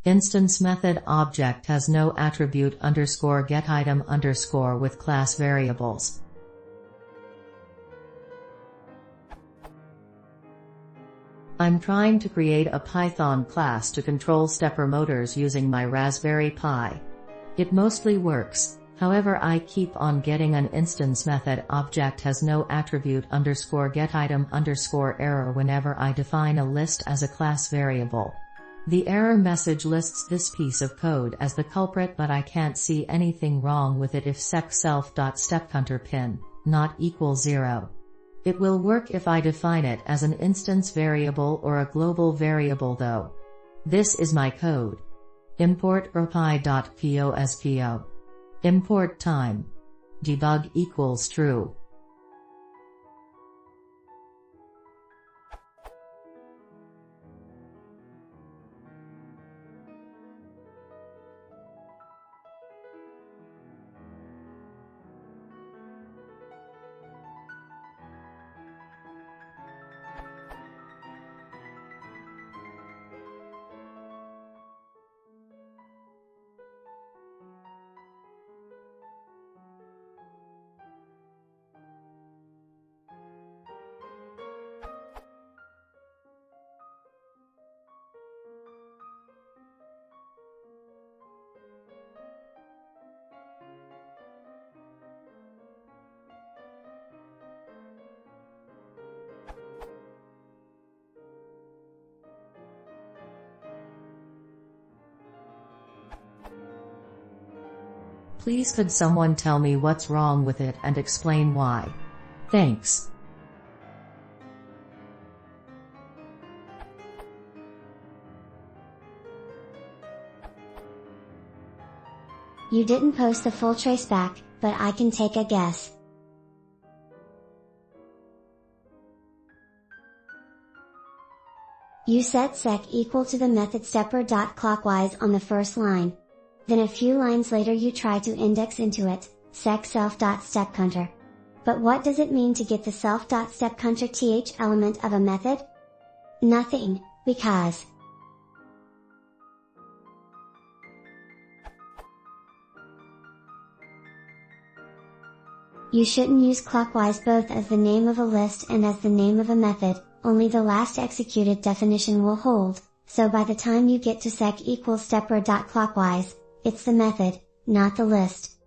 Instance method object has no attribute underscore getItem underscore with class variables. I'm trying to create a Python class to control stepper motors using my Raspberry Pi. It mostly works, however I keep on getting an instance method object has no attribute underscore getItem underscore error whenever I define a list as a class variable. The error message lists this piece of code as the culprit, but I can't see anything wrong with it if sec_self.stepCounter pin not equals 0. It will work if I define it as an instance variable or a global variable though. This is my code. Import raspberrypi.pospo. Import time. Debug equals true. Please could someone tell me what's wrong with it and explain why? Thanks. You didn't post the full traceback, but I can take a guess. You set sec equal to the method stepper.clockwise on the first line. Then a few lines later you try to index into it, sec_self.stepCounter. But what does it mean to get the self.stepCounter element of a method? Nothing, because you shouldn't use clockwise both as the name of a list and as the name of a method, only the last executed definition will hold, so by the time you get to sec equals stepper.clockwise, it's the method, not the list.